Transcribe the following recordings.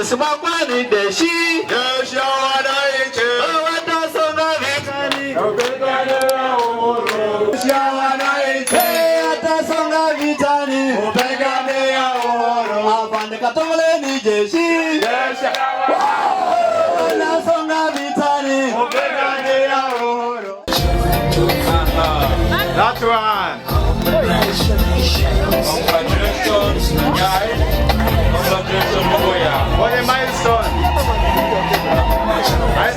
Simakwani deshi Yoshawanaiche Watasonga vitani Upegane uhuru Yoshawanaiche Watasonga vitani Upegane uhuru Afande katongole ni jeshi Watasonga vitani Upegane uhuru. That one. Congratulations, guys. Congratulations, Moya. What a milestone. I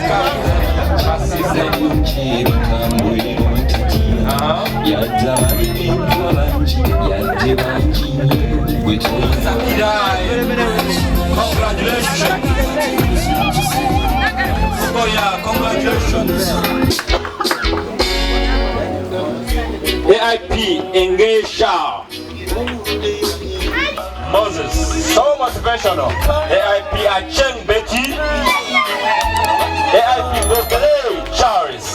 Congratulations. Moya, congratulations. AIP Engesha Moses, so motivational. AIP Acheng Betty, AIP Bokele Charles.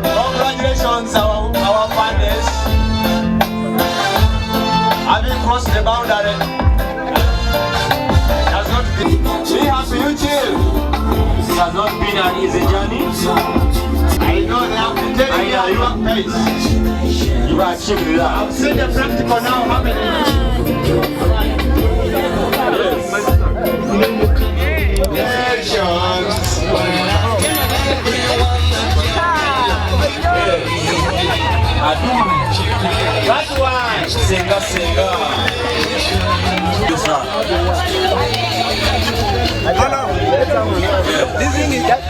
Congratulations, our partners. Having crossed the boundary has not been. We have you chill. It has not been an easy journey. I know they have been telling me at your pace. You are achieving that. I've seen the practical now happening. That one. Singa. This one. This thing is that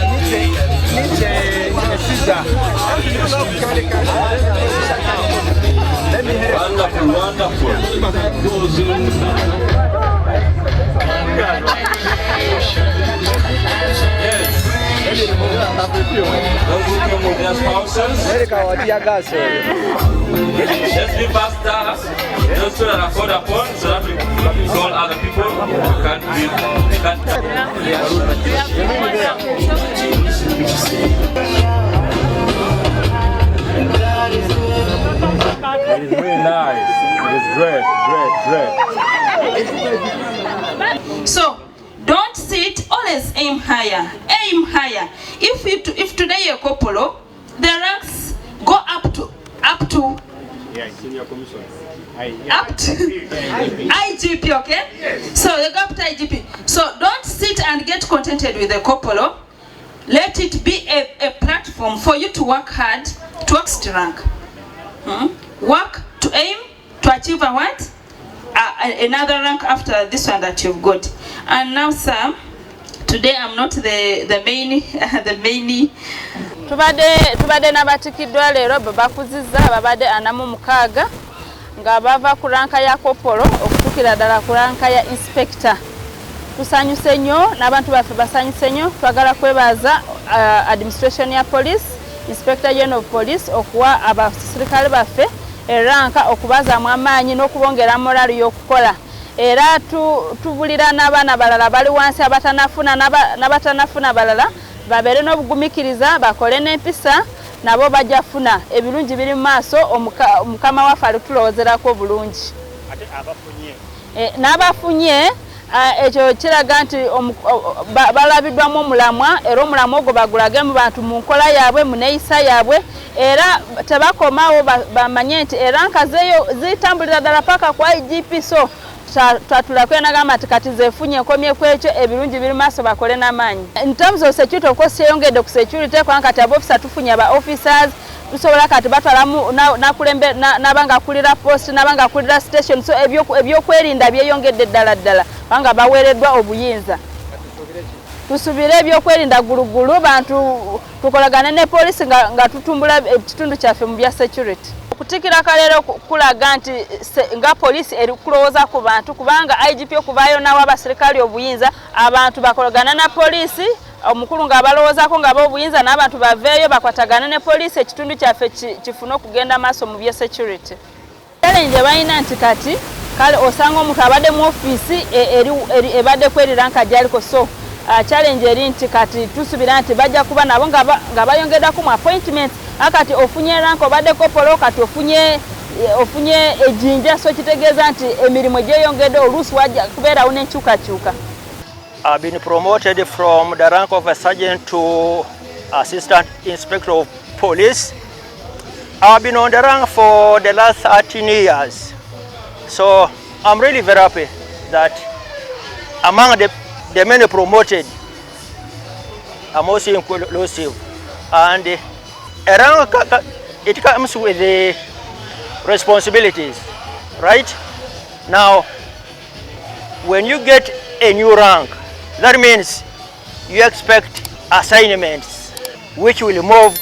needs a sister. Wonderful. Yes. Those who came with their spouses. Let's be faster. Just so that I afford upon, so that we call other people who can't It is really nice. It is great. So don't sit, always aim higher. Aim higher. If today you're Kopolo, the ranks go up to senior commission. Up to IGP, okay? Yes. So you go up to IGP. So don't sit and get contented with the Kopolo. Let it be a platform for you to work hard, to work to rank. Work to aim to achieve a what? Another rank after this one that you've got. And now, sir, today I'm not the main. Tubade nabaatikiddwa leero Abaakuziddwa babade anamu mukaaga nga bava ku ranka ya kopolo okutukira ddala ku ranka ya inspector. Tusanyuse nnyo n'abantu baffe basanyuse nnyo. Twagala kwebaza administration ya police, inspector general of police okuwa abaserikale baffe eranka okubazaamu amaanyi n'okubongera morali y'okukola. Era tubulira n'abaana balala bali wansi n'abatanafuna balala babeere n'obuguminkiriza bakole n'empisa nabo bajja funa ebirungi biri mu maaso omukama waffe alitulowoozerako bulungi. N'abafunye ekyo kiraga nti balabiddwamu omulamwa era omulamwa ogwo bagulage mu bantu mu nkola yaabwe mu neeyisa yaabwe era tebakomawo bamanye nti eranka zitambulira ddala paka kwa IGP. So twatulako enagamba nti kati zeefunye enkomye kwekyo ebirungi biri maaso bakole n'amaanyi. In terms of security, of course, yeyongedde ku security kubanga kati abofisa tufunye aba officers tusobola kati batwalamu nakulembe nabanga akulira post nabanga akulira station. So ebyokwerinda byeyongedde ddala kubanga baweereddwa obuyinza. Tusubire ebyokwerinda gulugulu bantu tukolagane ne police nga tutumbula ekitundu kyaffe mu bya security. Kuttikira kalero kulaga nti nga police eri kulowooza ku bantu kubanga IGP okuvaayo nawo abaserikale obuyinza abantu bakolagana na police omukulu nga balowoozaako nga b'obuyinza n'abantu baveeyo bakwatagana ne police ekitundu kyaffe kifune okugenda maaso mu bya security. Challenge balina nti kati kale osanga omuntu abadde mu ofiisi ebadde kweriranka gyaliko. So challenge eri nti kati tusubira nti bajja kuba nabo nga bayongeddako mu appointments akati ofunye rank obadde kopolo kati ofunye ofunye ejinja, so kitegeeza nti emirimu gyeyongedde oluusi wajja kubeerawo n'enkyukakyuka. I've been promoted from the rank of a sergeant to assistant inspector of police. I've been on the rank for the last 13 years. So I'm really very happy that among the many promoted, I'm also inclusive. And a rank, it comes with the responsibilities, right? Now, when you get a new rank, that means you expect assignments which will move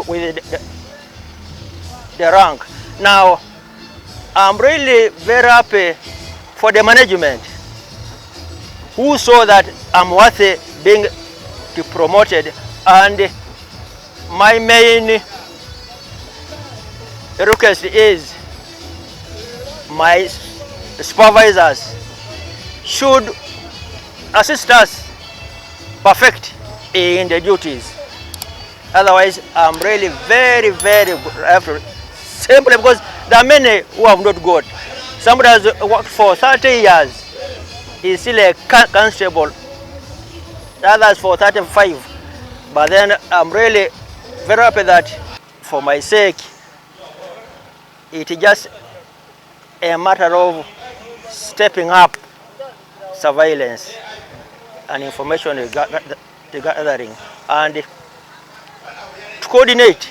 with the rank. Now, I'm really very happy for the management who saw that I'm worthy being promoted, and my main request is my supervisors should assist us perfect in the duties. Otherwise, I'm really very, very grateful. Simply because there are many who have not got. Somebody has worked for 30 years, he's still a constable. Others for 35. But then I'm really very happy that for my sake, it is just a matter of stepping up surveillance and information gathering, and to coordinate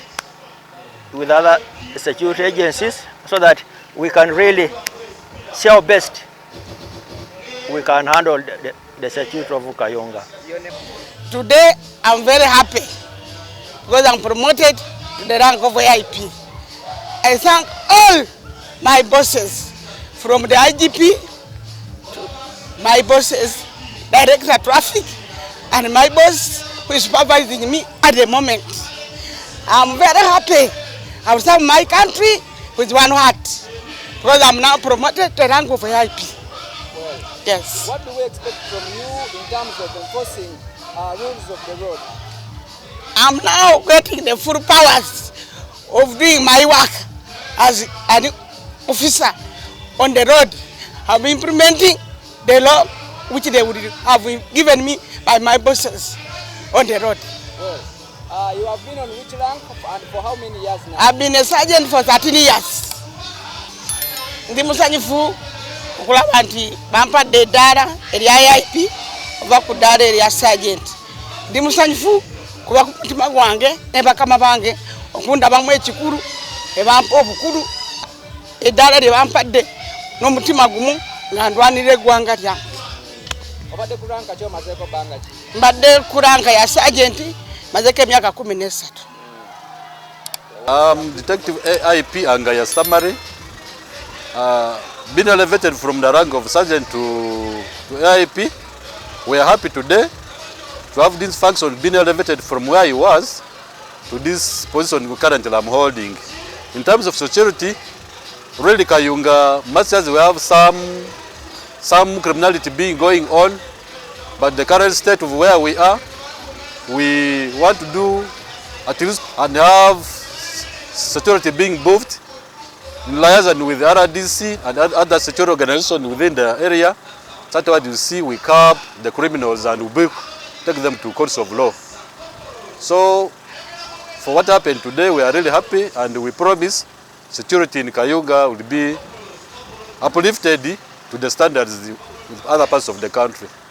with other security agencies so that we can really see how best we can handle the security of Kayunga. Today I'm very happy because I'm promoted to the rank of VIP. I thank all my bosses, from the IGP to my bosses, Director of Traffic, and my boss who is supervising me at the moment. I'm very happy. I will serve my country with one heart because I'm now promoted to the rank of VIP. Well, yes. What do we expect from you in terms of enforcing rules of the road? I'm now getting the full powers of doing my work as an officer on the road. I'm implementing the law which they would have given me by my bosses on the road. Well, you have been on which rank and for how many years now? I've been a sergeant for 13 years. Ndi musanyufu okulaba nti bampadde eddaala erya IP oba ku ddaala erya sergeant. Ndi musanyufu kuba ku mutima gwange ne bakama bange okundabamu ekikulu ebampa obukulu eddaala lye bampadde n'omutima gumu nga ndwanirira eggwanga lyange. Obadde ku ranka ki omazeeko bbanga ki? Mbadde ku ranka ya sergeant mazeeko emyaka 13. Detective AIP Angaya Summary. Been elevated from the rank of sergeant to AIP. We are happy today to have this function been elevated from where he was to this position currently I'm holding. In terms of security, really Kayunga, much as we have some criminality being going on, but the current state of where we are, we want to do at least and have security being boosted in liaison with RDC and other security organizations within the area. That's what you see, we curb the criminals and we take them to courts of law. So for what happened today, we are really happy, and we promise security in Kayunga will be uplifted to the standards with other parts of the country.